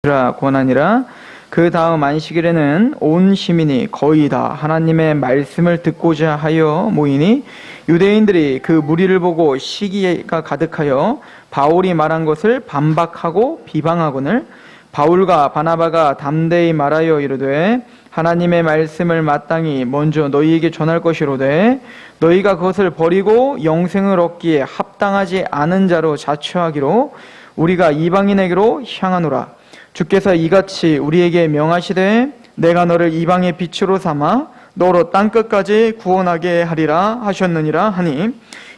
권하니라. 그 다음 안식일에는 온 시민이 거의 다 하나님의 말씀을 듣고자 하여 모이니 유대인들이 그 무리를 보고 시기가 가득하여 바울이 말한 것을 반박하고 비방하거늘 바울과 바나바가 담대히 말하여 이르되 하나님의 말씀을 마땅히 먼저 너희에게 전할 것이로되 너희가 그것을 버리고 영생을 얻기에 합당하지 않은 자로 자처하기로 우리가 이방인에게로 향하노라. 주께서 이같이 우리에게 명하시되 내가 너를 이방의 빛으로 삼아 너로 땅끝까지 구원하게 하리라 하셨느니라 하니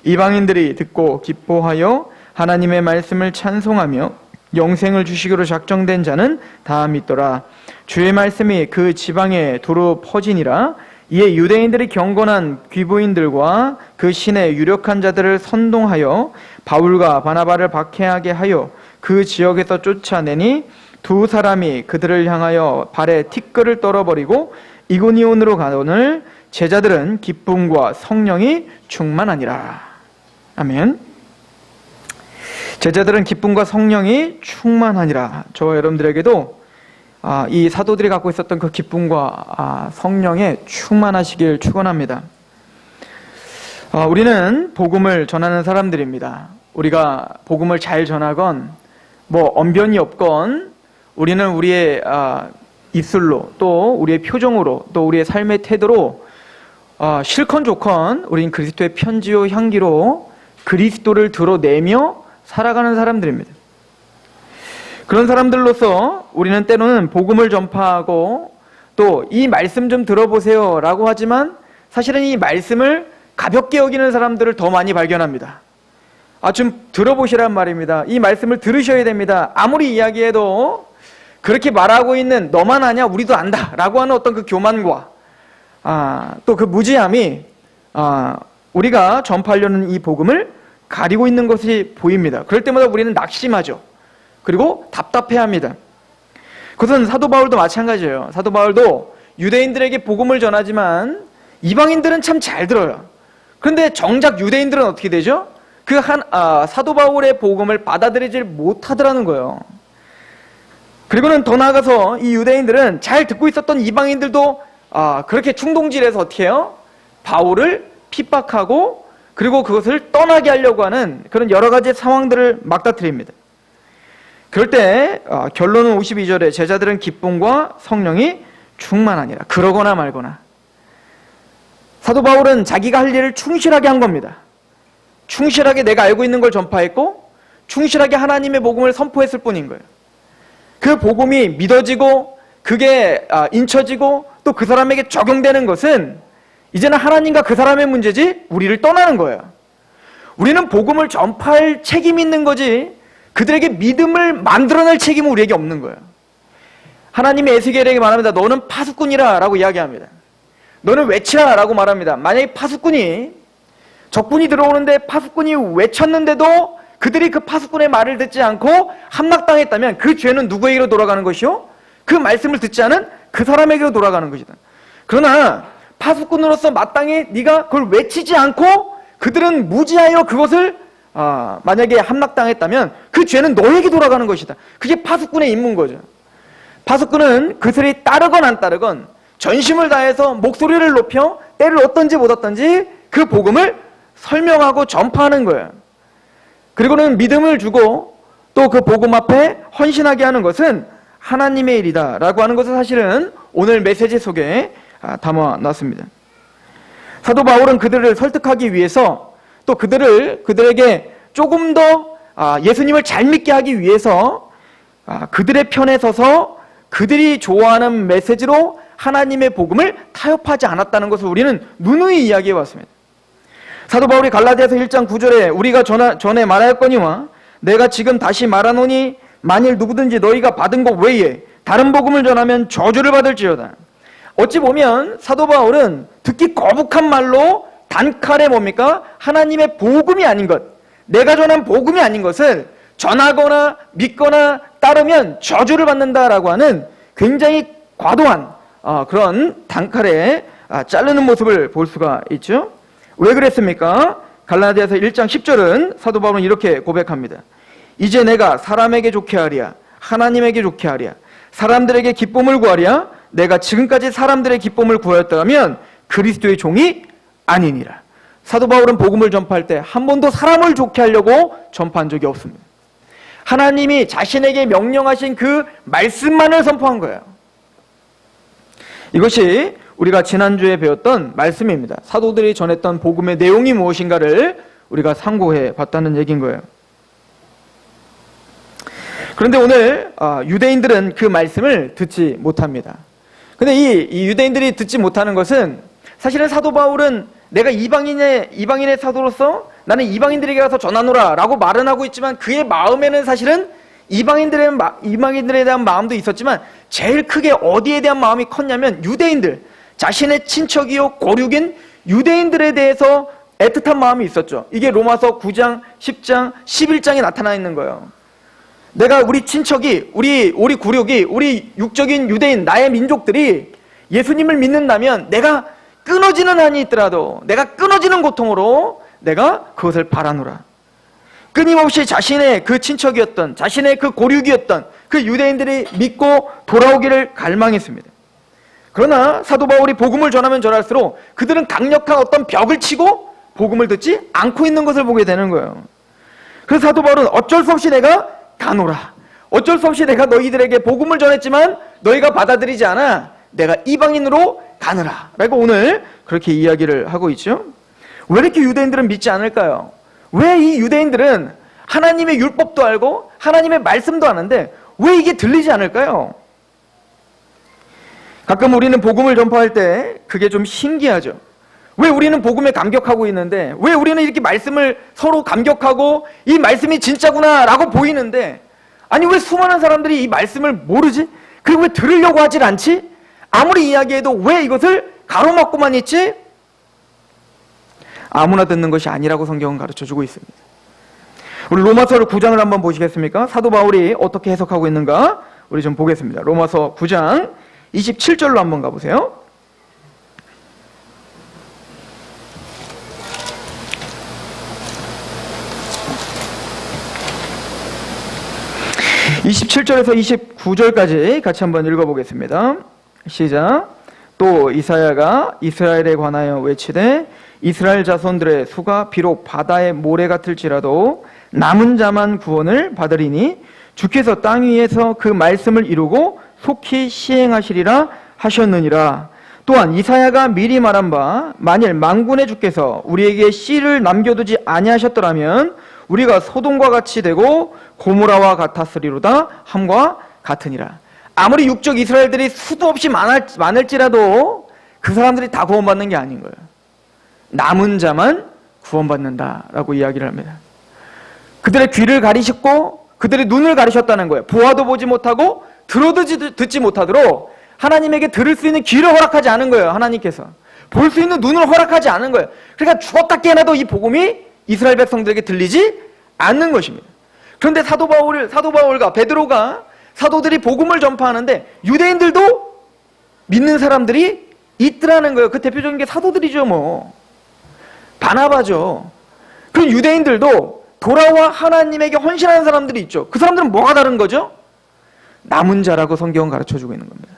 이방인들이 듣고 기뻐하여 하나님의 말씀을 찬송하며 영생을 주시기로 작정된 자는 다 믿더라. 주의 말씀이 그 지방에 두루 퍼지니라. 이에 유대인들이 경건한 귀부인들과 그 신의 유력한 자들을 선동하여 바울과 바나바를 박해하게 하여 그 지역에서 쫓아내니 두 사람이 그들을 향하여 발에 티끌을 떨어버리고 이고니온으로 가오늘 제자들은 기쁨과 성령이 충만하니라. 아멘. 제자들은 기쁨과 성령이 충만하니라. 저와 여러분들에게도 이 사도들이 갖고 있었던 그 기쁨과 성령에 충만하시길 축원합니다. 우리는 복음을 전하는 사람들입니다. 우리가 복음을 잘 전하건 언변이 없건 우리는 우리의 입술로 또 우리의 표정으로 또 우리의 삶의 태도로 싫건 좋건 우리는 그리스도의 편지요 향기로 그리스도를 드러내며 살아가는 사람들입니다. 그런 사람들로서 우리는 때로는 복음을 전파하고 또 이 말씀 좀 들어보세요 라고 하지만 사실은 이 말씀을 가볍게 여기는 사람들을 더 많이 발견합니다. 좀 들어보시란 말입니다. 이 말씀을 들으셔야 됩니다. 아무리 이야기해도 그렇게 말하고 있는 너만 아냐 우리도 안다 라고 하는 어떤 그 교만과 또 그 무지함이 우리가 전파하려는 이 복음을 가리고 있는 것이 보입니다. 그럴 때마다 우리는 낙심하죠. 그리고 답답해합니다. 그것은 사도 바울도 마찬가지예요. 사도 바울도 유대인들에게 복음을 전하지만 이방인들은 참 잘 들어요. 그런데 정작 유대인들은 어떻게 되죠? 사도 바울의 복음을 받아들이질 못하더라는 거예요. 그리고는 더 나아가서 이 유대인들은 잘 듣고 있었던 이방인들도 그렇게 충동질해서 어떻게 해요? 바울을 핍박하고 그리고 그것을 떠나게 하려고 하는 그런 여러 가지 상황들을 막다트립니다. 그럴 때 결론은 52절에 제자들은 기쁨과 성령이 충만하니라. 그러거나 말거나. 사도 바울은 자기가 할 일을 충실하게 한 겁니다. 충실하게 내가 알고 있는 걸 전파했고 충실하게 하나님의 복음을 선포했을 뿐인 거예요. 그 복음이 믿어지고 그게 인쳐지고 또 그 사람에게 적용되는 것은 이제는 하나님과 그 사람의 문제지 우리를 떠나는 거예요. 우리는 복음을 전파할 책임이 있는 거지 그들에게 믿음을 만들어낼 책임은 우리에게 없는 거예요. 하나님이 에스겔에게 말합니다. 너는 파수꾼이라 라고 이야기합니다. 너는 외치라 라고 말합니다. 만약에 적군이 들어오는데 파수꾼이 외쳤는데도 그들이 그 파수꾼의 말을 듣지 않고 함락당했다면 그 죄는 누구에게로 돌아가는 것이요? 그 말씀을 듣지 않은 그 사람에게로 돌아가는 것이다. 그러나 파수꾼으로서 마땅히 네가 그걸 외치지 않고 그들은 무지하여 그것을 만약에 함락당했다면 그 죄는 너에게 돌아가는 것이다. 그게 파수꾼의 임무인 거죠. 파수꾼은 그들이 따르건 안 따르건 전심을 다해서 목소리를 높여 때를 얻든지 못 얻든지 그 복음을 설명하고 전파하는 거예요. 그리고는 믿음을 주고 또 그 복음 앞에 헌신하게 하는 것은 하나님의 일이다 라고 하는 것을 사실은 오늘 메시지 속에 담아놨습니다. 사도 바울은 그들을 설득하기 위해서 또 그들에게 조금 더 예수님을 잘 믿게 하기 위해서 그들의 편에 서서 그들이 좋아하는 메시지로 하나님의 복음을 타협하지 않았다는 것을 우리는 누누이 이야기해 왔습니다. 사도 바울이 갈라디아서 1장 9절에 우리가 전에 말하였거니와 내가 지금 다시 말하노니 만일 누구든지 너희가 받은 것 외에 다른 복음을 전하면 저주를 받을지어다. 어찌 보면 사도 바울은 듣기 거북한 말로 단칼에 뭡니까? 하나님의 복음이 아닌 것, 내가 전한 복음이 아닌 것을 전하거나 믿거나 따르면 저주를 받는다라고 하는 굉장히 과도한 그런 단칼에 자르는 모습을 볼 수가 있죠. 왜 그랬습니까? 갈라디아서 1장 10절은 사도 바울은 이렇게 고백합니다. 이제 내가 사람에게 좋게 하랴 하나님에게 좋게 하랴 사람들에게 기쁨을 구하랴 내가 지금까지 사람들의 기쁨을 구하였다면 그리스도의 종이 아니니라. 사도 바울은 복음을 전파할 때 한 번도 사람을 좋게 하려고 전파한 적이 없습니다. 하나님이 자신에게 명령하신 그 말씀만을 선포한 거예요. 이것이 우리가 지난주에 배웠던 말씀입니다. 사도들이 전했던 복음의 내용이 무엇인가를 우리가 상고해 봤다는 얘기인 거예요. 그런데 오늘 유대인들은 그 말씀을 듣지 못합니다. 근데 이 유대인들이 듣지 못하는 것은 사실은 사도 바울은 내가 이방인의 사도로서 나는 이방인들에게 가서 전하노라 라고 말은 하고 있지만 그의 마음에는 사실은 이방인들에 대한 마음도 있었지만 제일 크게 어디에 대한 마음이 컸냐면 유대인들, 자신의 친척이요 고륙인 유대인들에 대해서 애틋한 마음이 있었죠. 이게 로마서 9장, 10장, 11장에 나타나 있는 거예요. 내가 우리 친척이, 우리 구력이, 우리 육적인 유대인, 나의 민족들이 예수님을 믿는다면 내가 끊어지는 한이 있더라도 내가 끊어지는 고통으로 내가 그것을 바라노라. 끊임없이 자신의 그 친척이었던, 자신의 그 고륙이었던 그 유대인들이 믿고 돌아오기를 갈망했습니다. 그러나 사도 바울이 복음을 전하면 전할수록 그들은 강력한 어떤 벽을 치고 복음을 듣지 않고 있는 것을 보게 되는 거예요. 그래서 사도 바울은 어쩔 수 없이 내가 가노라. 어쩔 수 없이 내가 너희들에게 복음을 전했지만 너희가 받아들이지 않아. 내가 이방인으로 가느라. 라고 오늘 그렇게 이야기를 하고 있죠. 왜 이렇게 유대인들은 믿지 않을까요? 왜 이 유대인들은 하나님의 율법도 알고 하나님의 말씀도 아는데 왜 이게 들리지 않을까요? 가끔 우리는 복음을 전파할 때 그게 좀 신기하죠. 왜 우리는 복음에 감격하고 있는데 왜 우리는 이렇게 말씀을 서로 감격하고 이 말씀이 진짜구나 라고 보이는데 아니 왜 수많은 사람들이 이 말씀을 모르지? 그리고 왜 들으려고 하질 않지? 아무리 이야기해도 왜 이것을 가로막고만 있지? 아무나 듣는 것이 아니라고 성경은 가르쳐주고 있습니다. 우리 로마서 9장을 한번 보시겠습니까? 사도 바울이 어떻게 해석하고 있는가 우리 좀 보겠습니다. 로마서 9장 27절로 한번 가보세요. (27절에서 29절까지) 같이 한번 읽어보겠습니다. 시작. 또 이사야가 이스라엘에 관하여 외치되 이스라엘 자손들의 수가 비록 바다의 모래 같을지라도 남은 자만 구원을 받으리니 주께서 땅 위에서 그 말씀을 이루고 속히 시행하시리라 하셨느니라. 또한 이사야가 미리 말한 바 만일 만군의 주께서 우리에게 씨를 남겨두지 아니하셨더라면 우리가 소돔과 같이 되고 고모라와 같았으리로다 함과 같으니라. 아무리 육적 이스라엘들이 수도 없이 많을지라도 그 사람들이 다 구원받는 게 아닌 거예요. 남은 자만 구원받는다라고 이야기를 합니다. 그들의 귀를 가리셨고 그들의 눈을 가리셨다는 거예요. 보아도 보지 못하고 들어도 듣지 못하도록 하나님에게 들을 수 있는 귀를 허락하지 않은 거예요. 하나님께서 볼 수 있는 눈을 허락하지 않은 거예요. 그러니까 죽었다 깨어나도 이 복음이 이스라엘 백성들에게 들리지 않는 것입니다. 그런데 사도 바울과 베드로가 사도들이 복음을 전파하는데 유대인들도 믿는 사람들이 있더라는 거예요. 그 대표적인 게 사도들이죠. 뭐 바나바죠. 그 유대인들도 돌아와 하나님에게 헌신하는 사람들이 있죠. 그 사람들은 뭐가 다른 거죠? 남은 자라고 성경은 가르쳐주고 있는 겁니다.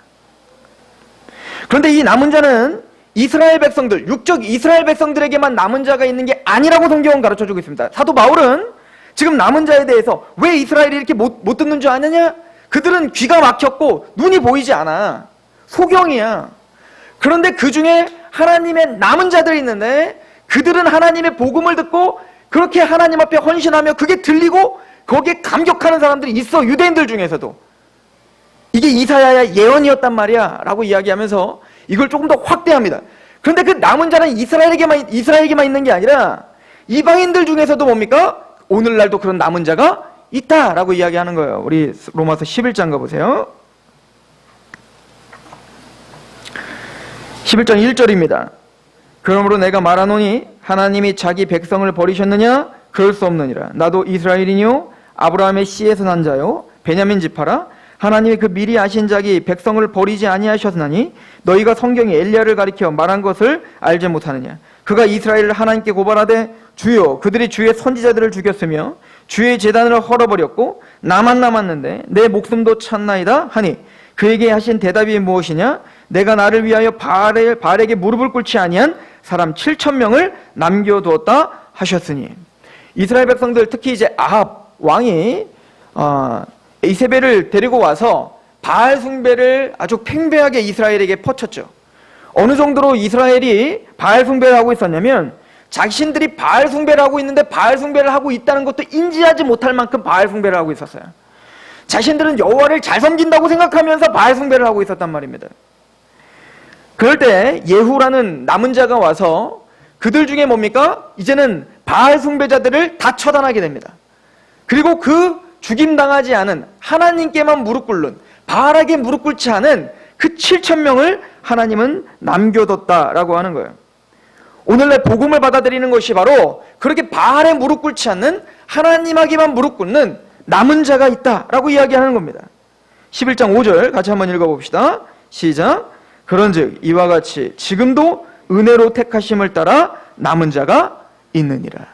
그런데 이 남은 자는 이스라엘 백성들, 육적 이스라엘 백성들에게만 남은 자가 있는 게 아니라고 성경은 가르쳐주고 있습니다. 사도 바울은 지금 남은 자에 대해서 왜 이스라엘이 이렇게 못 듣는 줄 아느냐? 그들은 귀가 막혔고 눈이 보이지 않아. 소경이야. 그런데 그 중에 하나님의 남은 자들이 있는데 그들은 하나님의 복음을 듣고 그렇게 하나님 앞에 헌신하며 그게 들리고 거기에 감격하는 사람들이 있어. 유대인들 중에서도. 이게 이사야의 예언이었단 말이야 라고 이야기하면서 이걸 조금 더 확대합니다. 그런데 그 남은 자는 이스라엘에게만 있는 게 아니라 이방인들 중에서도 뭡니까? 오늘날도 그런 남은 자가 있다라고 이야기하는 거예요. 우리 로마서 11장 가보세요. 11장 1절입니다. 그러므로 내가 말하노니 하나님이 자기 백성을 버리셨느냐? 그럴 수 없느니라. 나도 이스라엘이뇨 아브라함의 씨에서 난 자요 베냐민 지파라. 하나님이 그 미리 아신 자기 백성을 버리지 아니하셨나니 너희가 성경이 엘리야를 가리켜 말한 것을 알지 못하느냐. 그가 이스라엘을 하나님께 고발하되 주여 그들이 주의 선지자들을 죽였으며 주의 제단을 헐어버렸고 나만 남았는데 내 목숨도 찾나이다 하니 그에게 하신 대답이 무엇이냐? 내가 나를 위하여 바알에게 무릎을 꿇지 아니한 사람 7,000명을 남겨두었다 하셨으니. 이스라엘 백성들, 특히 이제 아합 왕이 이세벨을 데리고 와서 바알 숭배를 아주 팽배하게 이스라엘에게 퍼쳤죠. 어느 정도로 이스라엘이 바알 숭배를 하고 있었냐면 자신들이 바알 숭배를 하고 있는데 바알 숭배를 하고 있다는 것도 인지하지 못할 만큼 바알 숭배를 하고 있었어요. 자신들은 여호와를 잘 섬긴다고 생각하면서 바알 숭배를 하고 있었단 말입니다. 그럴 때 예후라는 남은 자가 와서 그들 중에 뭡니까? 이제는 바알 숭배자들을 다 처단하게 됩니다. 그리고 그 죽임당하지 않은 하나님께만 무릎 꿇는, 바알에게 무릎 꿇지 않은 그 7,000명을 하나님은 남겨뒀다라고 하는 거예요. 오늘날 복음을 받아들이는 것이 바로 그렇게 바알에 무릎 꿇지 않는, 하나님에게만 무릎 꿇는 남은 자가 있다라고 이야기하는 겁니다. 11장 5절 같이 한번 읽어봅시다. 시작. 그런즉 이와 같이 지금도 은혜로 택하심을 따라 남은 자가 있느니라.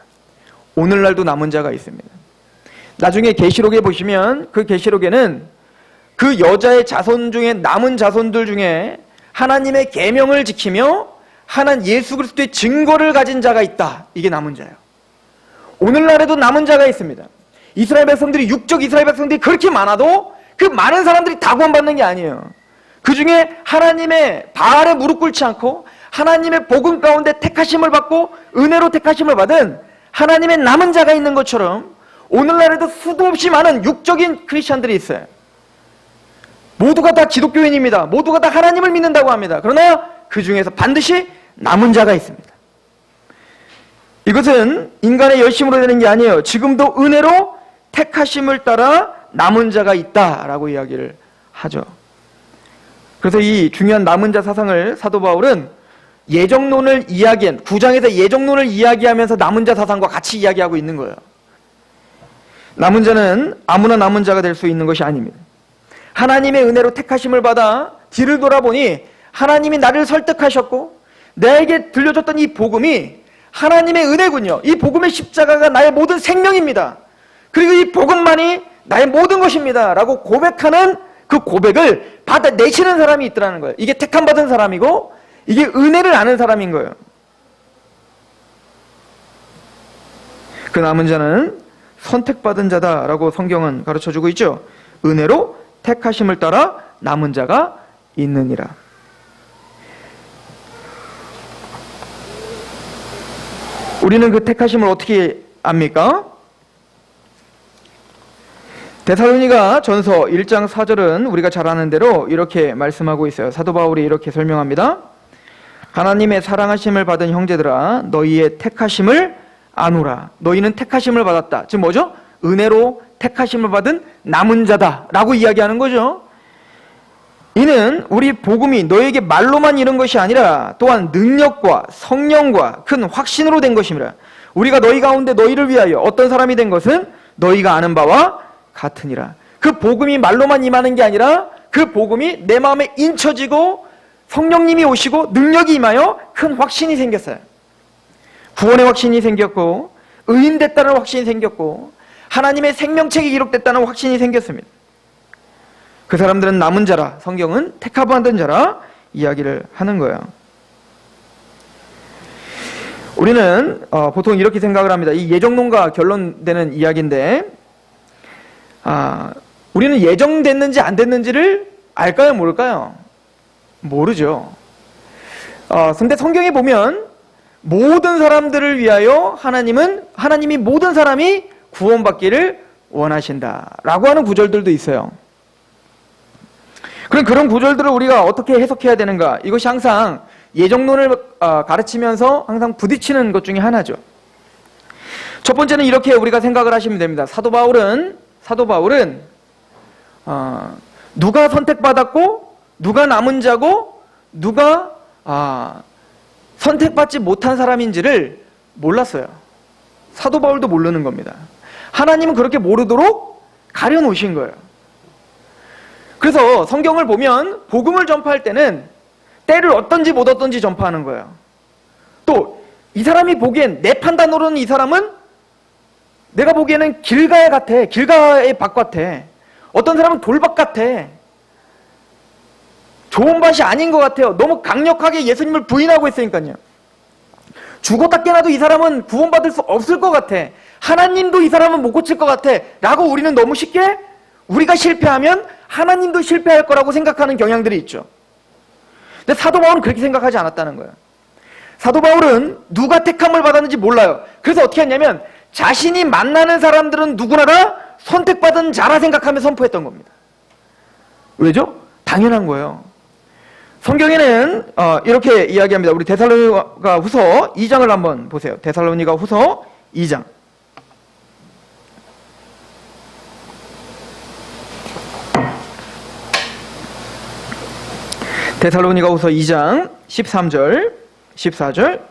오늘날도 남은 자가 있습니다. 나중에 계시록에 보시면 그 계시록에는 그 여자의 자손 중에 남은 자손들 중에 하나님의 계명을 지키며 하나님 예수 그리스도의 증거를 가진 자가 있다. 이게 남은 자예요. 오늘날에도 남은 자가 있습니다. 이스라엘 백성들이, 육적 이스라엘 백성들이 그렇게 많아도 그 많은 사람들이 다 구원받는 게 아니에요. 그 중에 하나님의 바알에 무릎 꿇지 않고 하나님의 복음 가운데 택하심을 받고 은혜로 택하심을 받은 하나님의 남은 자가 있는 것처럼 오늘날에도 수도 없이 많은 육적인 크리스천들이 있어요. 모두가 다 기독교인입니다. 모두가 다 하나님을 믿는다고 합니다. 그러나 그 중에서 반드시 남은 자가 있습니다. 이것은 인간의 열심으로 되는 게 아니에요. 지금도 은혜로 택하심을 따라 남은 자가 있다라고 이야기를 하죠. 그래서 이 중요한 남은 자 사상을 사도 바울은 예정론을 이야기한 9장에서 예정론을 이야기하면서 남은 자 사상과 같이 이야기하고 있는 거예요. 남은 자는 아무나 남은 자가 될 수 있는 것이 아닙니다. 하나님의 은혜로 택하심을 받아 뒤를 돌아보니 하나님이 나를 설득하셨고 나에게 들려줬던 이 복음이 하나님의 은혜군요. 이 복음의 십자가가 나의 모든 생명입니다. 그리고 이 복음만이 나의 모든 것입니다 라고 고백하는 그 고백을 받아내시는 사람이 있더라는 거예요. 이게 택함받은 사람이고 이게 은혜를 아는 사람인 거예요. 그 남은 자는 선택받은 자다라고 성경은 가르쳐주고 있죠. 은혜로 택하심을 따라 남은 자가 있느니라. 우리는 그 택하심을 어떻게 압니까? 데살로니가 전서 1장 4절은 우리가 잘 아는 대로 이렇게 말씀하고 있어요. 사도 바울이 이렇게 설명합니다. 하나님의 사랑하심을 받은 형제들아 너희의 택하심을 아노라. 너희는 택하심을 받았다. 지금 뭐죠? 은혜로 택하심을 받은 남은 자다 라고 이야기하는 거죠. 이는 우리 복음이 너에게 말로만 이른 것이 아니라 또한 능력과 성령과 큰 확신으로 된 것이니라. 우리가 너희 가운데 너희를 위하여 어떤 사람이 된 것은 너희가 아는 바와 같으니라. 그 복음이 말로만 임하는 게 아니라 그 복음이 내 마음에 인쳐지고 성령님이 오시고 능력이 임하여 큰 확신이 생겼어요. 구원의 확신이 생겼고 의인됐다는 확신이 생겼고 하나님의 생명책이 기록됐다는 확신이 생겼습니다. 그 사람들은 남은 자라, 성경은 택함받은 자라 이야기를 하는 거예요. 우리는 보통 이렇게 생각을 합니다. 이 예정론과 결론되는 이야기인데 우리는 예정됐는지 안 됐는지를 알까요? 모를까요? 모르죠. 근데 성경에 보면 모든 사람들을 위하여 하나님이 모든 사람이 구원받기를 원하신다라고 하는 구절들도 있어요. 그럼 그런 구절들을 우리가 어떻게 해석해야 되는가? 이것이 항상 예정론을 가르치면서 항상 부딪히는 것 중에 하나죠. 첫 번째는 이렇게 우리가 생각을 하시면 됩니다. 사도 바울은 누가 선택받았고 누가 남은 자고 누가 선택받지 못한 사람인지를 몰랐어요. 사도 바울도 모르는 겁니다. 하나님은 그렇게 모르도록 가려놓으신 거예요. 그래서 성경을 보면 복음을 전파할 때는 때를 얻든지 못 얻든지 전파하는 거예요. 또 이 사람이 보기엔 내 판단으로는 이 사람은 내가 보기에는 길가에 같아. 길가의 밭 같아. 어떤 사람은 돌밭 같아. 좋은 밭이 아닌 것 같아요. 너무 강력하게 예수님을 부인하고 있으니까요. 죽었다 깨나도 이 사람은 구원받을 수 없을 것 같아. 하나님도 이 사람은 못 고칠 것 같아. 라고 우리는 너무 쉽게 우리가 실패하면 하나님도 실패할 거라고 생각하는 경향들이 있죠. 근데 사도 바울은 그렇게 생각하지 않았다는 거예요. 사도 바울은 누가 택함을 받았는지 몰라요. 그래서 어떻게 했냐면 자신이 만나는 사람들은 누구나 다 선택받은 자라 생각하며 선포했던 겁니다. 왜죠? 당연한 거예요. 성경에는 이렇게 이야기합니다. 우리 데살로니가 후서 2장을 한번 보세요. 데살로니가 후서 2장. 데살로니가 후서 2장 13절 14절.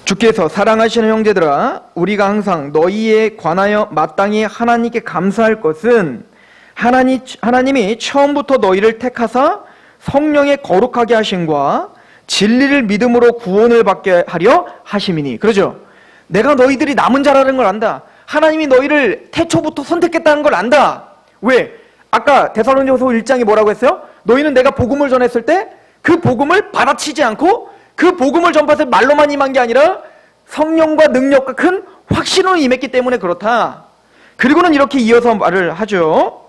주께서 사랑하시는 형제들아, 우리가 항상 너희에 관하여 마땅히 하나님께 감사할 것은 하나님이 처음부터 너희를 택하사 성령의 거룩하게 하심과 진리를 믿음으로 구원을 받게 하려 하심이니. 그러죠? 내가 너희들이 남은 자라는 걸 안다. 하나님이 너희를 태초부터 선택했다는 걸 안다. 왜? 아까 데살로니가서 1장이 뭐라고 했어요? 너희는 내가 복음을 전했을 때 그 복음을 받아치지 않고 그 복음을 전파해서 말로만 임한 게 아니라 성령과 능력과 큰 확신으로 임했기 때문에 그렇다. 그리고는 이렇게 이어서 말을 하죠.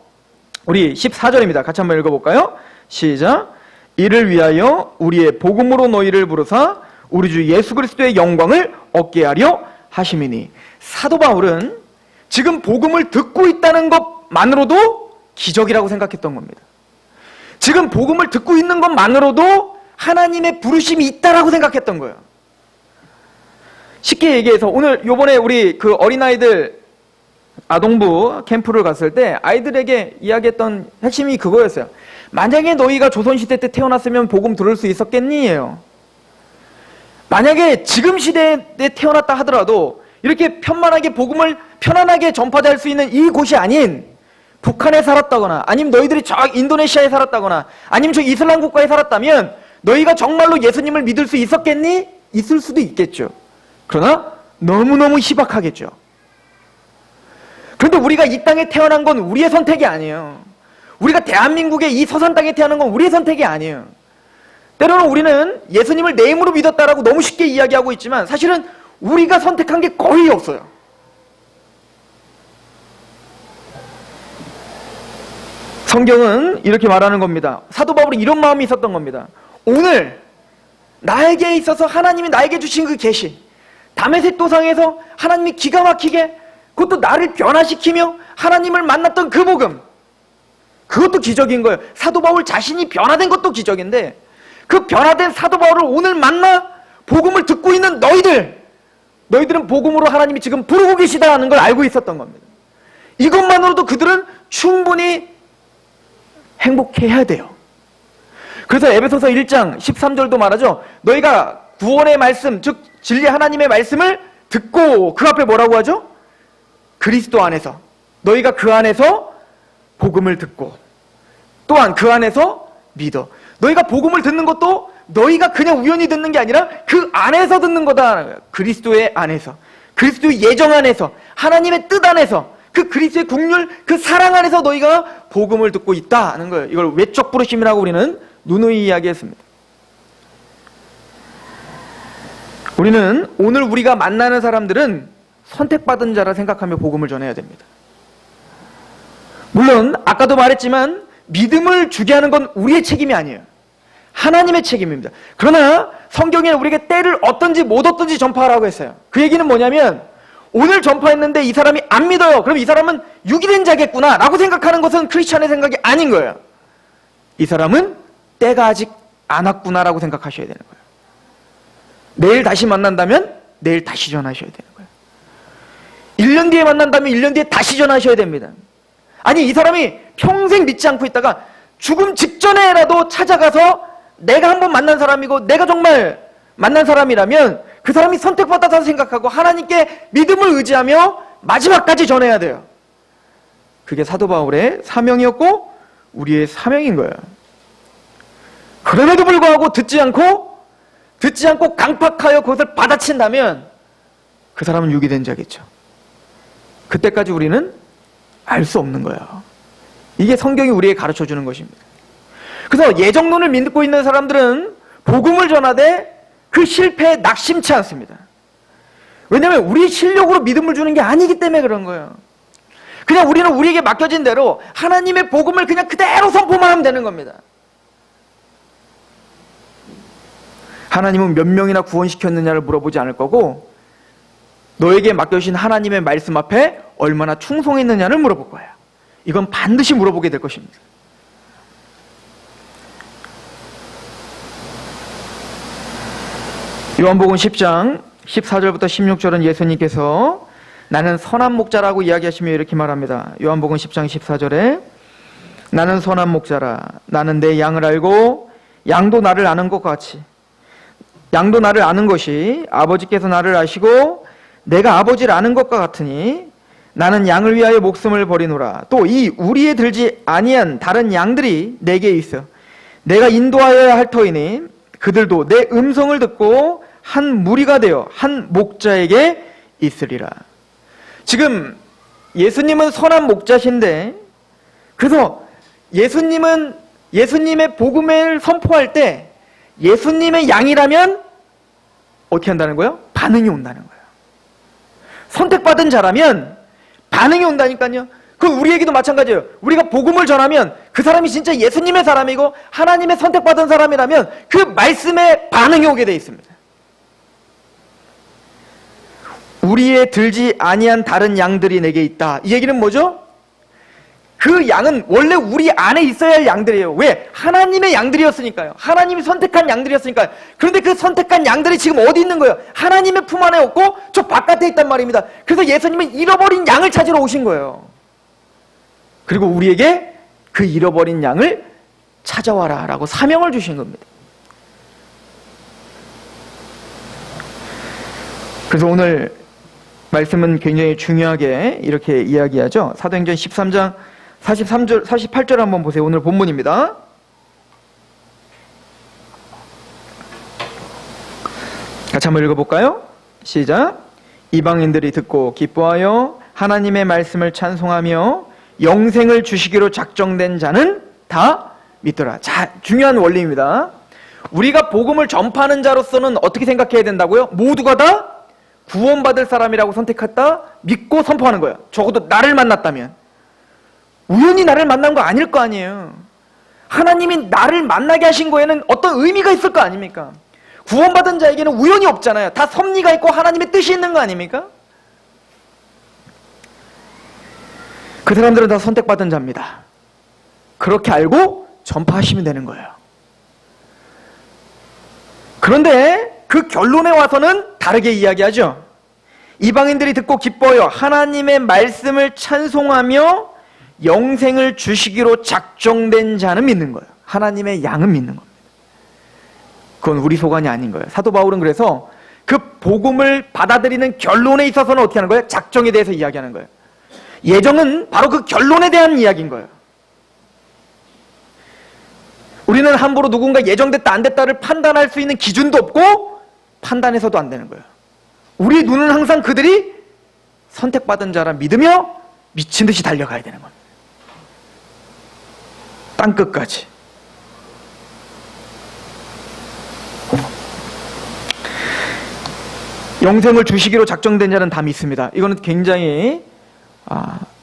우리 14절입니다. 같이 한번 읽어볼까요? 시작. 이를 위하여 우리의 복음으로 너희를 부르사 우리 주 예수 그리스도의 영광을 얻게 하려 하심이니. 사도 바울은 지금 복음을 듣고 있다는 것만으로도 기적이라고 생각했던 겁니다. 지금 복음을 듣고 있는 것만으로도 하나님의 부르심이 있다라고 생각했던 거예요. 쉽게 얘기해서 오늘 요번에 우리 그 어린아이들 아동부 캠프를 갔을 때 아이들에게 이야기했던 핵심이 그거였어요. 만약에 너희가 조선시대 때 태어났으면 복음 들을 수 있었겠니?예요. 만약에 지금 시대에 태어났다 하더라도 이렇게 편만하게 복음을 편안하게 전파할 수 있는 이곳이 아닌 북한에 살았다거나 아니면 너희들이 저 인도네시아에 살았다거나 아니면 저 이슬람 국가에 살았다면 너희가 정말로 예수님을 믿을 수 있었겠니? 있을 수도 있겠죠. 그러나 너무너무 희박하겠죠. 그런데 우리가 이 땅에 태어난 건 우리의 선택이 아니에요. 우리가 대한민국의 이 서산 땅에 태어난 건 우리의 선택이 아니에요. 때로는 우리는 예수님을 내 힘으로 믿었다라고 너무 쉽게 이야기하고 있지만 사실은 우리가 선택한 게 거의 없어요. 성경은 이렇게 말하는 겁니다. 사도 바울은 이런 마음이 있었던 겁니다. 오늘 나에게 있어서 하나님이 나에게 주신 그 계시, 다메섹 도상에서 하나님이 기가 막히게 그것도 나를 변화시키며 하나님을 만났던 그 복음, 그것도 기적인 거예요. 사도 바울 자신이 변화된 것도 기적인데 그 변화된 사도 바울을 오늘 만나 복음을 듣고 있는 너희들은 복음으로 하나님이 지금 부르고 계시다는 걸 알고 있었던 겁니다. 이것만으로도 그들은 충분히 행복해야 돼요. 그래서 에베소서 1장 13절도 말하죠. 너희가 구원의 말씀, 즉 진리 하나님의 말씀을 듣고, 그 앞에 뭐라고 하죠? 그리스도 안에서, 너희가 그 안에서 복음을 듣고 또한 그 안에서 믿어. 너희가 복음을 듣는 것도 너희가 그냥 우연히 듣는 게 아니라 그 안에서 듣는 거다. 그리스도의 안에서, 그리스도의 예정 안에서, 하나님의 뜻 안에서, 그 그리스도의 국률, 그 사랑 안에서 너희가 복음을 듣고 있다는 거예요. 이걸 외적 부르심이라고 우리는 누누이 이야기했습니다. 우리는 오늘 우리가 만나는 사람들은 선택받은 자라 생각하며 복음을 전해야 됩니다. 물론 아까도 말했지만 믿음을 주게 하는 건 우리의 책임이 아니에요. 하나님의 책임입니다. 그러나 성경에 우리에게 때를 얻든지 못 얻든지 전파하라고 했어요. 그 얘기는 뭐냐면 오늘 전파했는데 이 사람이 안 믿어요. 그럼 이 사람은 유기된 자겠구나 라고 생각하는 것은 크리스찬의 생각이 아닌 거예요. 이 사람은 때가 아직 안 왔구나 라고 생각하셔야 되는 거예요. 내일 다시 만난다면 내일 다시 전하셔야 되는 거예요. 1년 뒤에 만난다면 1년 뒤에 다시 전하셔야 됩니다. 아니, 이 사람이 평생 믿지 않고 있다가 죽음 직전에라도 찾아가서 내가 한번 만난 사람이고 내가 정말 만난 사람이라면 그 사람이 선택받았다고 생각하고 하나님께 믿음을 의지하며 마지막까지 전해야 돼요. 그게 사도 바울의 사명이었고 우리의 사명인 거예요. 그럼에도 불구하고 듣지 않고 강팍하여 그것을 받아친다면 그 사람은 유기된 자겠죠. 그때까지 우리는 알 수 없는 거예요. 이게 성경이 우리에게 가르쳐주는 것입니다. 그래서 예정론을 믿고 있는 사람들은 복음을 전하되 그 실패에 낙심치 않습니다. 왜냐하면 우리 실력으로 믿음을 주는 게 아니기 때문에 그런 거예요. 그냥 우리는 우리에게 맡겨진 대로 하나님의 복음을 그냥 그대로 선포만 하면 되는 겁니다. 하나님은 몇 명이나 구원시켰느냐를 물어보지 않을 거고, 너에게 맡겨주신 하나님의 말씀 앞에 얼마나 충성했느냐를 물어볼 거예요. 이건 반드시 물어보게 될 것입니다. 요한복음 10장 14절부터 16절은 예수님께서 나는 선한 목자라고 이야기하시며 이렇게 말합니다. 요한복음 10장 14절에 나는 선한 목자라. 나는 내 양을 알고 양도 나를 아는 것 같이, 양도 나를 아는 것이 아버지께서 나를 아시고 내가 아버지를 아는 것과 같으니 나는 양을 위하여 목숨을 버리노라. 또 이 우리에 들지 아니한 다른 양들이 내게 있어 내가 인도하여야 할 터이니 그들도 내 음성을 듣고 한 무리가 되어 한 목자에게 있으리라. 지금 예수님은 선한 목자신데, 그래서 예수님의 복음을 선포할 때 예수님의 양이라면 어떻게 한다는 거예요? 반응이 온다는 거예요. 선택받은 자라면 반응이 온다니까요. 그 우리에게도 마찬가지예요. 우리가 복음을 전하면 그 사람이 진짜 예수님의 사람이고 하나님의 선택받은 사람이라면 그 말씀에 반응이 오게 돼 있습니다. 우리에 들지 아니한 다른 양들이 내게 있다. 이 얘기는 뭐죠? 그 양은 원래 우리 안에 있어야 할 양들이에요. 왜? 하나님의 양들이었으니까요. 하나님이 선택한 양들이었으니까요. 그런데 그 선택한 양들이 지금 어디 있는 거예요? 하나님의 품 안에 없고 저 바깥에 있단 말입니다. 그래서 예수님은 잃어버린 양을 찾으러 오신 거예요. 그리고 우리에게 그 잃어버린 양을 찾아와라 라고 사명을 주신 겁니다. 그래서 오늘 말씀은 굉장히 중요하게 이렇게 이야기하죠. 사도행전 13장 48절 한번 보세요. 오늘 본문입니다. 같이 한번 읽어볼까요? 시작. 이방인들이 듣고 기뻐하여 하나님의 말씀을 찬송하며 영생을 주시기로 작정된 자는 다 믿더라. 자, 중요한 원리입니다. 우리가 복음을 전파하는 자로서는 어떻게 생각해야 된다고요? 모두가 다 구원받을 사람이라고 선택했다, 믿고 선포하는 거예요. 적어도 나를 만났다면. 우연히 나를 만난 거 아닐 거 아니에요. 하나님이 나를 만나게 하신 거에는 어떤 의미가 있을 거 아닙니까? 구원받은 자에게는 우연이 없잖아요. 다 섭리가 있고 하나님의 뜻이 있는 거 아닙니까? 그 사람들은 다 선택받은 자입니다. 그렇게 알고 전파하시면 되는 거예요. 그런데 그 결론에 와서는 다르게 이야기하죠. 이방인들이 듣고 기뻐하여 하나님의 말씀을 찬송하며 영생을 주시기로 작정된 자는 믿는 거예요. 하나님의 양은 믿는 겁니다. 그건 우리 소관이 아닌 거예요. 사도 바울은 그래서 그 복음을 받아들이는 결론에 있어서는 어떻게 하는 거예요? 작정에 대해서 이야기하는 거예요. 예정은 바로 그 결론에 대한 이야기인 거예요. 우리는 함부로 누군가 예정됐다 안 됐다를 판단할 수 있는 기준도 없고 판단해서도 안 되는 거예요. 우리 눈은 항상 그들이 선택받은 자라 믿으며 미친 듯이 달려가야 되는 겁니다. 땅끝까지. 영생을 주시기로 작정된 자는 다 믿습니다. 이거는 굉장히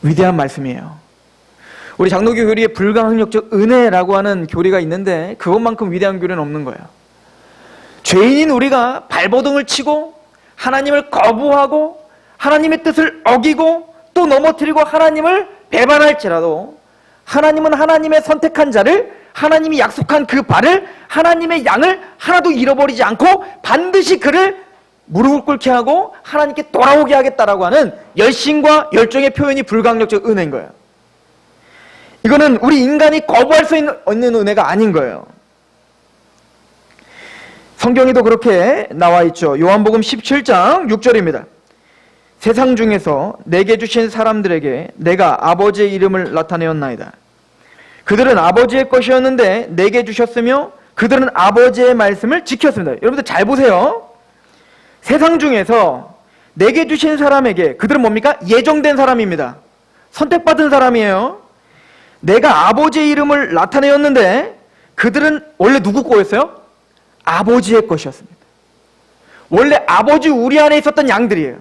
위대한 말씀이에요. 우리 장로교 교리에 불가항력적 은혜라고 하는 교리가 있는데 그것만큼 위대한 교리는 없는 거예요. 죄인인 우리가 발버둥을 치고 하나님을 거부하고 하나님의 뜻을 어기고 또 넘어뜨리고 하나님을 배반할지라도 하나님은 하나님의 선택한 자를, 하나님이 약속한 그 발을, 하나님의 양을 하나도 잃어버리지 않고 반드시 그를 무릎을 꿇게 하고 하나님께 돌아오게 하겠다라고 하는 열심과 열정의 표현이 불가항력적 은혜인 거예요. 이거는 우리 인간이 거부할 수 있는 은혜가 아닌 거예요. 성경에도 그렇게 나와 있죠. 요한복음 17장 6절입니다. 세상 중에서 내게 주신 사람들에게 내가 아버지의 이름을 나타내었나이다. 그들은 아버지의 것이었는데 내게 주셨으며 그들은 아버지의 말씀을 지켰습니다. 여러분들 잘 보세요. 세상 중에서 내게 주신 사람에게, 그들은 뭡니까? 예정된 사람입니다. 선택받은 사람이에요. 내가 아버지의 이름을 나타내었는데 그들은 원래 누구 거였어요? 아버지의 것이었습니다. 원래 아버지 우리 안에 있었던 양들이에요.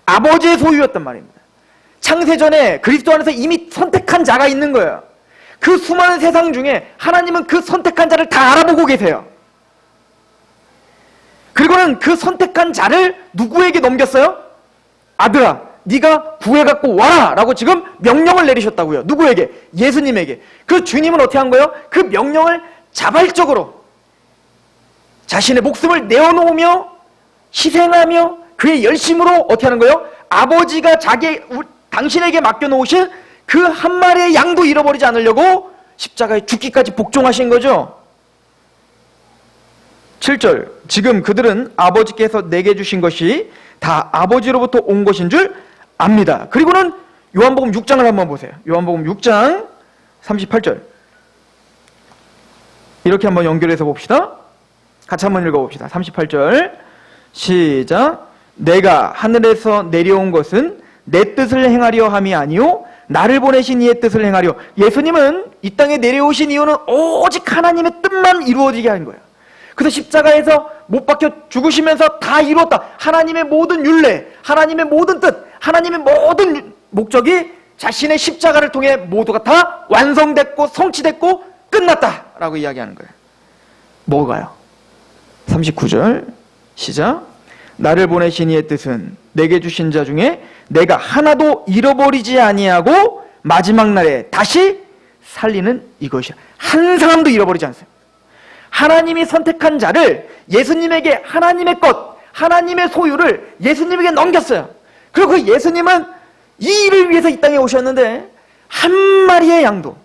아버지의 소유였단 말입니다. 창세전에 그리스도 안에서 이미 선택한 자가 있는 거예요. 그 수많은 세상 중에 하나님은 그 선택한 자를 다 알아보고 계세요. 그리고는 그 선택한 자를 누구에게 넘겼어요? 아들아, 네가 구해갖고 와라! 라고 지금 명령을 내리셨다고요. 누구에게? 예수님에게. 그 주님은 어떻게 한 거예요? 그 명령을 자발적으로 자신의 목숨을 내어놓으며 희생하며 그의 열심으로 어떻게 하는 거예요? 아버지가 당신에게 맡겨놓으신 그 한 마리의 양도 잃어버리지 않으려고 십자가에 죽기까지 복종하신 거죠. 7절, 지금 그들은 아버지께서 내게 주신 것이 다 아버지로부터 온 것인 줄 압니다. 그리고는 요한복음 6장을 한번 보세요. 요한복음 6장 38절. 이렇게 한번 연결해서 봅시다. 같이 한번 읽어봅시다. 38절 시작. 내가 하늘에서 내려온 것은 내 뜻을 행하려 함이 아니요 나를 보내신 이의 뜻을 행하려. 예수님은 이 땅에 내려오신 이유는 오직 하나님의 뜻만 이루어지게 하는 거예요. 그래서 십자가에서 못 박혀 죽으시면서 다 이루었다. 하나님의 모든 율례, 하나님의 모든 뜻, 하나님의 모든 목적이 자신의 십자가를 통해 모두가 다 완성됐고 성취됐고 끝났다라고 이야기하는 거예요. 뭐가요? 39절 시작. 나를 보내신 이의 뜻은 내게 주신 자 중에 내가 하나도 잃어버리지 아니하고 마지막 날에 다시 살리는 이것이야. 한 사람도 잃어버리지 않습니다. 하나님이 선택한 자를 예수님에게 하나님의 것, 하나님의 소유를 예수님에게 넘겼어요. 그리고 그 예수님은 이 일을 위해서 이 땅에 오셨는데 한 마리의 양도,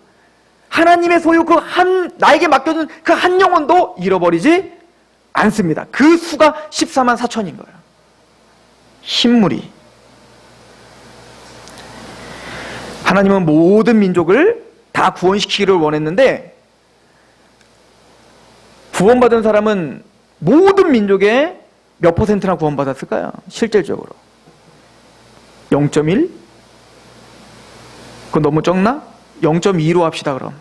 하나님의 소유 나에게 맡겨준 그 한 영혼도 잃어버리지 않습니다. 그 수가 14만 4천인 거예요. 흰물이. 하나님은 모든 민족을 다 구원시키기를 원했는데 구원받은 사람은 모든 민족의 몇 퍼센트나 구원받았을까요? 실질적으로 0.1? 그건 너무 적나? 0.2로 합시다. 그럼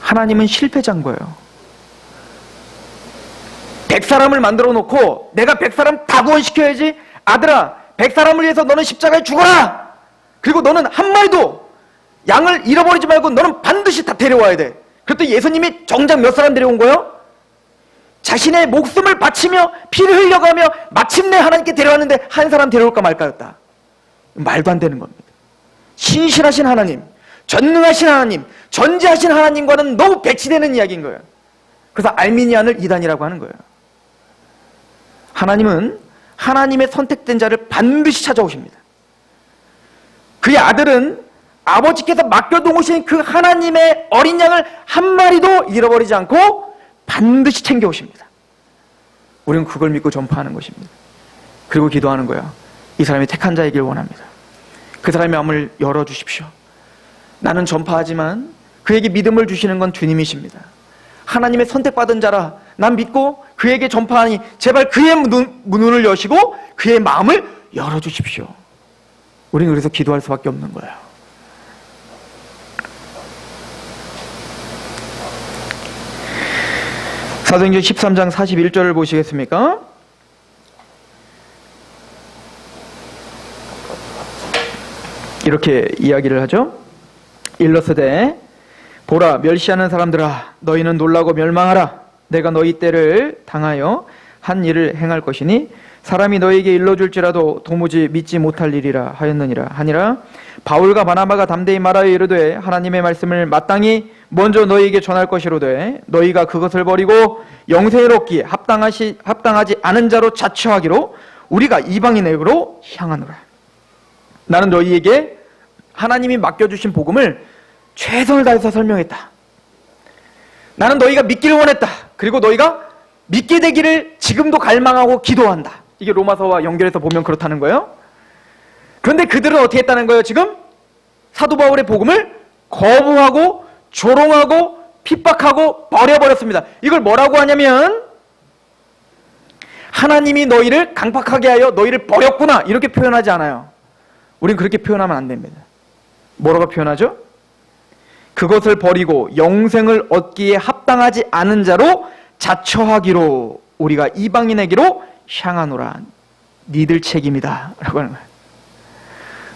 하나님은 실패자인 거예요. 100사람을 만들어 놓고 내가 100사람 다 구원시켜야지. 아들아, 100사람을 위해서 너는 십자가에 죽어라. 그리고 너는 한 마리도 양을 잃어버리지 말고 너는 반드시 다 데려와야 돼. 그랬더니 예수님이 정작 몇 사람 데려온 거예요? 자신의 목숨을 바치며 피를 흘려가며 마침내 하나님께 데려왔는데 한 사람 데려올까 말까였다. 말도 안 되는 겁니다. 신실하신 하나님, 전능하신 하나님, 전지하신 하나님과는 너무 배치되는 이야기인 거예요. 그래서 알미니안을 이단이라고 하는 거예요. 하나님은 하나님의 선택된 자를 반드시 찾아오십니다. 그의 아들은 아버지께서 맡겨놓으신 그 하나님의 어린 양을 한 마리도 잃어버리지 않고 반드시 챙겨오십니다. 우리는 그걸 믿고 전파하는 것입니다. 그리고 기도하는 거예요. 이 사람이 택한 자이길 원합니다. 그 사람의 마음을 열어주십시오. 나는 전파하지만 그에게 믿음을 주시는 건 주님이십니다. 하나님의 선택받은 자라 난 믿고 그에게 전파하니 제발 그의 문을 여시고 그의 마음을 열어주십시오. 우리는 그래서 기도할 수밖에 없는 거예요. 사도행전 13장 41절을 보시겠습니까? 이렇게 이야기를 하죠. 일러스되 보라, 멸시하는 사람들아, 너희는 놀라고 멸망하라. 내가 너희 때를 당하여 한 일을 행할 것이니 사람이 너희에게 일러줄지라도 도무지 믿지 못할 일이라 하였느니라 하니라. 바울과 바나바가 담대히 말하여 이르되 하나님의 말씀을 마땅히 먼저 너희에게 전할 것이로되 너희가 그것을 버리고 영생을 얻기에 합당하지 않은 자로 자처하기로 우리가 이방인에게로 향하노라. 나는 너희에게 하나님이 맡겨주신 복음을 최선을 다해서 설명했다. 나는 너희가 믿기를 원했다. 그리고 너희가 믿게 되기를 지금도 갈망하고 기도한다. 이게 로마서와 연결해서 보면 그렇다는 거예요. 그런데 그들은 어떻게 했다는 거예요? 지금 사도 바울의 복음을 거부하고 조롱하고 핍박하고 버려버렸습니다. 이걸 뭐라고 하냐면 하나님이 너희를 강팍하게 하여 너희를 버렸구나 이렇게 표현하지 않아요. 우린 그렇게 표현하면 안 됩니다. 뭐라고 표현하죠? 그것을 버리고 영생을 얻기에 합당하지 않은 자로 자처하기로 우리가 이방인에게로 향하노라. 니들 책임이다 라고 하는 거예요.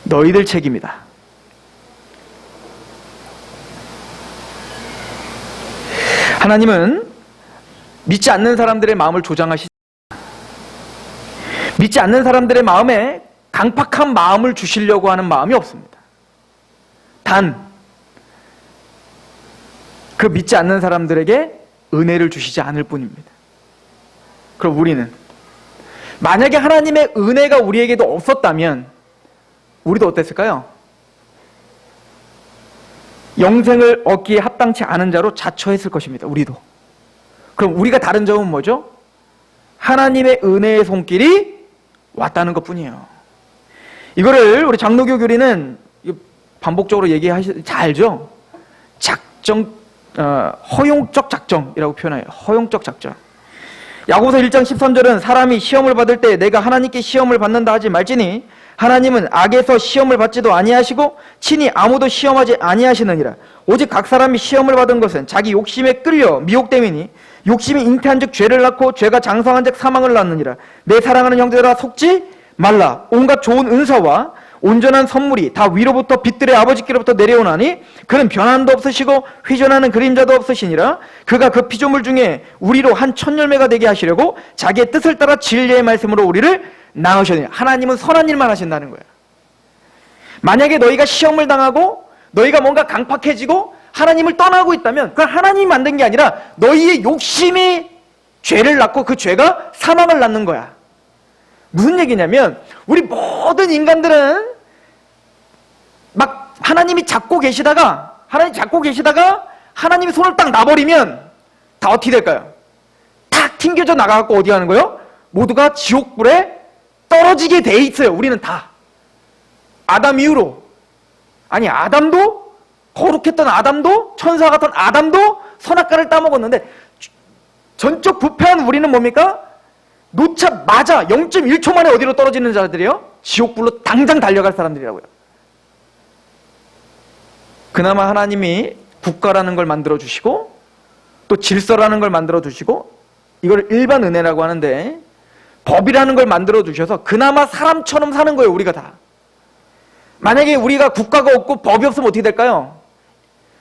너희들 책임이다. 하나님은 믿지 않는 사람들의 마음을 조장하시지, 믿지 않는 사람들의 마음에 강팍한 마음을 주시려고 하는 마음이 없습니다. 단 그 믿지 않는 사람들에게 은혜를 주시지 않을 뿐입니다. 그럼 우리는 만약에 하나님의 은혜가 우리에게도 없었다면 우리도 어땠을까요? 영생을 얻기에 합당치 않은 자로 자처했을 것입니다. 우리도. 그럼 우리가 다른 점은 뭐죠? 하나님의 은혜의 손길이 왔다는 것뿐이에요. 이거를 우리 장로교 교리는 반복적으로 잘 알죠? 허용적 작정이라고 표현해요. 허용적 작정. 야고보서 1장 13절은 사람이 시험을 받을 때 내가 하나님께 시험을 받는다 하지 말지니 하나님은 악에서 시험을 받지도 아니하시고 친히 아무도 시험하지 아니하시느니라. 오직 각 사람이 시험을 받은 것은 자기 욕심에 끌려 미혹됨이니 욕심이 잉태한 즉 죄를 낳고 죄가 장성한 즉 사망을 낳느니라. 내 사랑하는 형제들아 속지 말라. 온갖 좋은 은사와 온전한 선물이 다 위로부터 빛들의 아버지께로부터 내려오나니 그는 변함도 없으시고 휘전하는 그림자도 없으시니라. 그가 그 피조물 중에 우리로 한 첫 열매가 되게 하시려고 자기의 뜻을 따라 진리의 말씀으로 우리를 낳으셨느니라. 하나님은 선한 일만 하신다는 거예요. 만약에 너희가 시험을 당하고 너희가 뭔가 강팍해지고 하나님을 떠나고 있다면 그건 하나님이 만든 게 아니라 너희의 욕심이 죄를 낳고 그 죄가 사망을 낳는 거야. 무슨 얘기냐면 우리 모든 인간들은 막 하나님이 잡고 계시다가 하나님이 손을 딱 놔버리면 다 어떻게 될까요? 탁 튕겨져 나가갖고 어디 가는 거예요? 모두가 지옥불에 떨어지게 돼 있어요. 우리는 다. 아담 이후로. 아니 아담도 거룩했던 아담도 천사 같은 아담도 선악과를 따먹었는데 전적 부패한 우리는 뭡니까? 놓자마자 0.1초 만에 어디로 떨어지는 자들이에요? 지옥불로 당장 달려갈 사람들이라고요. 그나마 하나님이 국가라는 걸 만들어 주시고 또 질서라는 걸 만들어 주시고 이걸 일반 은혜라고 하는데 법이라는 걸 만들어 주셔서 그나마 사람처럼 사는 거예요. 우리가 다. 만약에 우리가 국가가 없고 법이 없으면 어떻게 될까요?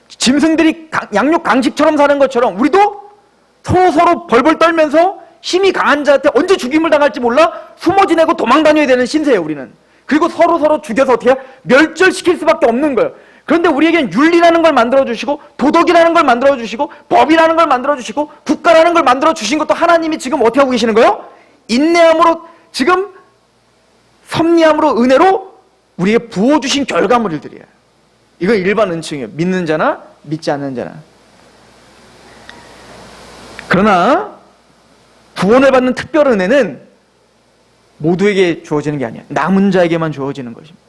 짐승들이 양육 강식처럼 사는 것처럼 우리도 서로 벌벌 떨면서 힘이 강한 자한테 언제 죽임을 당할지 몰라 숨어 지내고 도망 다녀야 되는 신세예요. 우리는. 그리고 서로 죽여서 어떻게 멸절시킬 수밖에 없는 거예요. 그런데 우리에겐 윤리라는 걸 만들어주시고 도덕이라는 걸 만들어주시고 법이라는 걸 만들어주시고 국가라는 걸 만들어주신 것도 하나님이 지금 어떻게 하고 계시는 거예요? 인내함으로 지금 섭리함으로 은혜로 우리에게 부어주신 결과물들이에요. 이거 일반 은총이에요. 믿는 자나 믿지 않는 자나. 그러나 구원을 받는 특별 은혜는 모두에게 주어지는 게 아니에요. 남은 자에게만 주어지는 것입니다.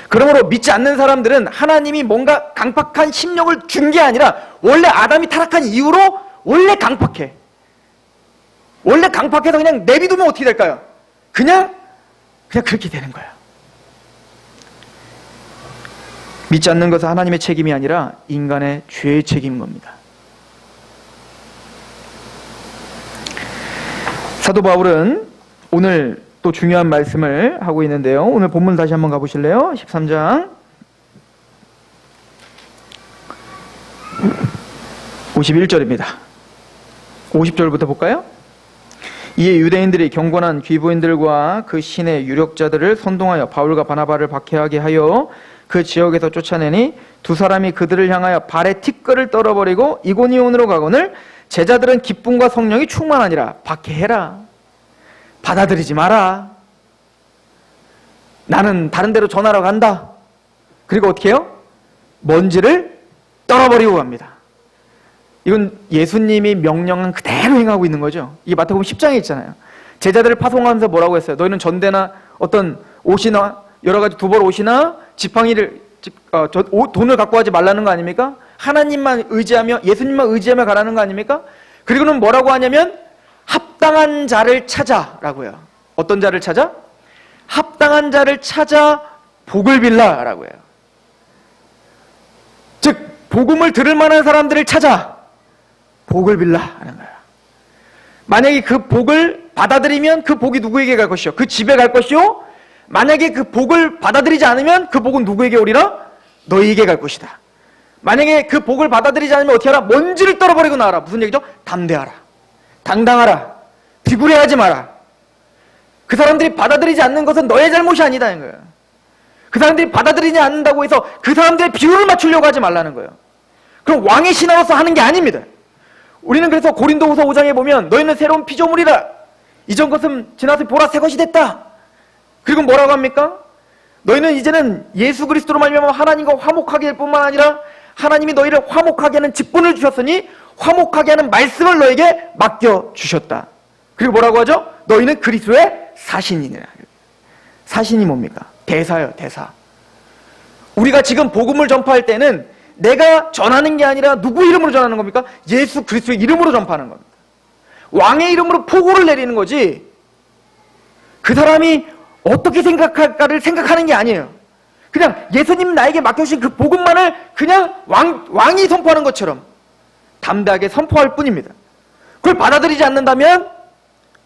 그러므로 믿지 않는 사람들은 하나님이 뭔가 강팍한 심령을 준 게 아니라 원래 아담이 타락한 이후로 원래 강팍해. 원래 강팍해서 그냥 내비두면 어떻게 될까요? 그냥 그렇게 되는 거예요. 믿지 않는 것은 하나님의 책임이 아니라 인간의 죄의 책임인 겁니다. 사도 바울은 오늘 또 중요한 말씀을 하고 있는데요. 오늘 본문 다시 한번 가보실래요? 13장 51절입니다. 50절부터 볼까요? 이에 유대인들이 경건한 귀부인들과 그 신의 유력자들을 선동하여 바울과 바나바를 박해하게 하여 그 지역에서 쫓아내니 두 사람이 그들을 향하여 발에 티끌을 떨어버리고 이고니온으로 가거늘 제자들은 기쁨과 성령이 충만하니라. 박해해라. 받아들이지 마라. 나는 다른 데로 전하러 간다. 그리고 어떻게 해요? 먼지를 떨어버리고 갑니다. 이건 예수님이 명령한 그대로 행하고 있는 거죠. 이게 마태복음 10장에 있잖아요. 제자들을 파송하면서 뭐라고 했어요? 너희는 전대나 어떤 옷이나 여러 가지 두벌 옷이나 지팡이를 돈을 갖고 가지 말라는 거 아닙니까? 하나님만 의지하며 예수님만 의지하며 가라는 거 아닙니까? 그리고는 뭐라고 하냐면 합당한 자를 찾아라고요. 어떤 자를 찾아? 합당한 자를 찾아 복을 빌라라고 해요. 즉 복음을 들을 만한 사람들을 찾아 복을 빌라 하는 거야. 만약에 그 복을 받아들이면 그 복이 누구에게 갈 것이요? 그 집에 갈 것이요? 만약에 그 복을 받아들이지 않으면 그 복은 누구에게 오리라? 너희에게 갈 것이다. 만약에 그 복을 받아들이지 않으면 어떻게 하라? 먼지를 떨어버리고 나와라. 무슨 얘기죠? 담대하라, 당당하라, 비굴해하지 마라. 그 사람들이 받아들이지 않는 것은 너의 잘못이 아니다는 거예요. 그 사람들이 받아들이지 않는다고 해서 그 사람들의 비율을 맞추려고 하지 말라는 거예요. 그럼 왕의 신하로서 하는 게 아닙니다. 우리는 그래서 고린도후서 5장에 보면 너희는 새로운 피조물이라, 이전 것은 지나서 보라 새 것이 됐다. 그리고 뭐라고 합니까? 너희는 이제는 예수 그리스도로 말미암아 하나님과 화목하게 될 뿐만 아니라 하나님이 너희를 화목하게 하는 직분을 주셨으니 화목하게 하는 말씀을 너에게 맡겨주셨다. 그리고 뭐라고 하죠? 너희는 그리스도의 사신이니라. 사신이 뭡니까? 대사예요, 대사. 우리가 지금 복음을 전파할 때는 내가 전하는 게 아니라 누구 이름으로 전하는 겁니까? 예수 그리스도의 이름으로 전파하는 겁니다. 왕의 이름으로 포고를 내리는 거지, 그 사람이 어떻게 생각할까를 생각하는 게 아니에요. 그냥 예수님 나에게 맡겨주신 그 복음만을 그냥 왕이 선포하는 것처럼 담대하게 선포할 뿐입니다. 그걸 받아들이지 않는다면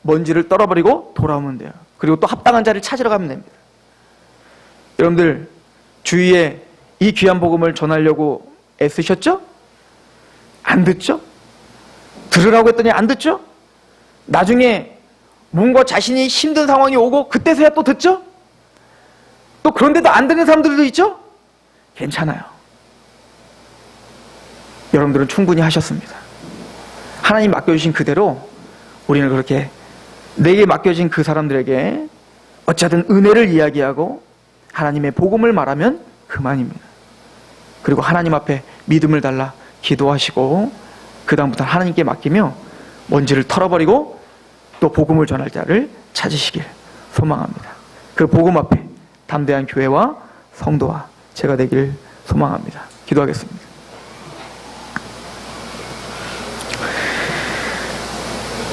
먼지를 떨어버리고 돌아오면 돼요. 그리고 또 합당한 자를 찾으러 가면 됩니다. 여러분들 주위에 이 귀한 복음을 전하려고 애쓰셨죠? 안 듣죠? 들으라고 했더니 안 듣죠? 나중에 뭔가 자신이 힘든 상황이 오고 그때서야 또 듣죠? 또 그런데도 안 듣는 사람들도 있죠? 괜찮아요. 여러분들은 충분히 하셨습니다. 하나님 맡겨주신 그대로 우리는 그렇게 내게 맡겨진 그 사람들에게 어찌하든 은혜를 이야기하고 하나님의 복음을 말하면 그만입니다. 그리고 하나님 앞에 믿음을 달라 기도하시고 그 다음부터 하나님께 맡기며 먼지를 털어버리고 또 복음을 전할 자를 찾으시길 소망합니다. 그 복음 앞에 담대한 교회와 성도와 제가 되길 소망합니다. 기도하겠습니다.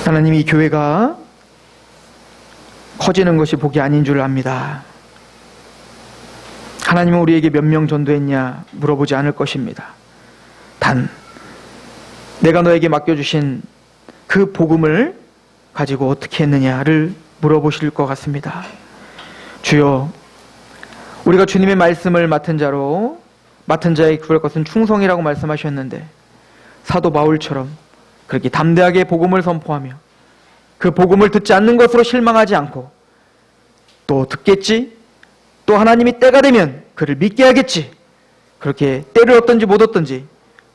하나님, 이 교회가 커지는 것이 복이 아닌 줄 압니다. 하나님은 우리에게 몇 명 전도했냐 물어보지 않을 것입니다. 단 내가 너에게 맡겨주신 그 복음을 가지고 어떻게 했느냐를 물어보실 것 같습니다. 주여, 우리가 주님의 말씀을 맡은 자의 구할 것은 충성이라고 말씀하셨는데 사도 바울처럼 그렇게 담대하게 복음을 선포하며 그 복음을 듣지 않는 것으로 실망하지 않고 또 듣겠지, 또 하나님이 때가 되면 그를 믿게 하겠지, 그렇게 때를 얻든지 못 얻든지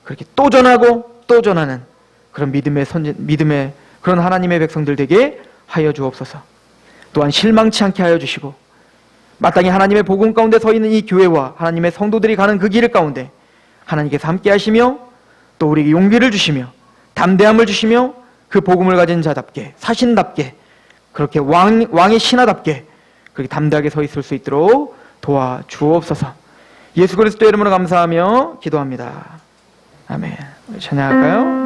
그렇게 또 전하고 또 전하는 그런 믿음의 그런 하나님의 백성들 되게 하여 주옵소서. 또한 실망치 않게 하여 주시고 마땅히 하나님의 복음 가운데 서 있는 이 교회와 하나님의 성도들이 가는 그 길 가운데 하나님께서 함께 하시며 또 우리에게 용기를 주시며 담대함을 주시며 그 복음을 가진 자답게, 사신답게, 그렇게 왕의 신하답게 그렇게 담대하게 서 있을 수 있도록 도와주옵소서. 예수 그리스도의 이름으로 감사하며 기도합니다. 아멘. 우리 찬양할까요?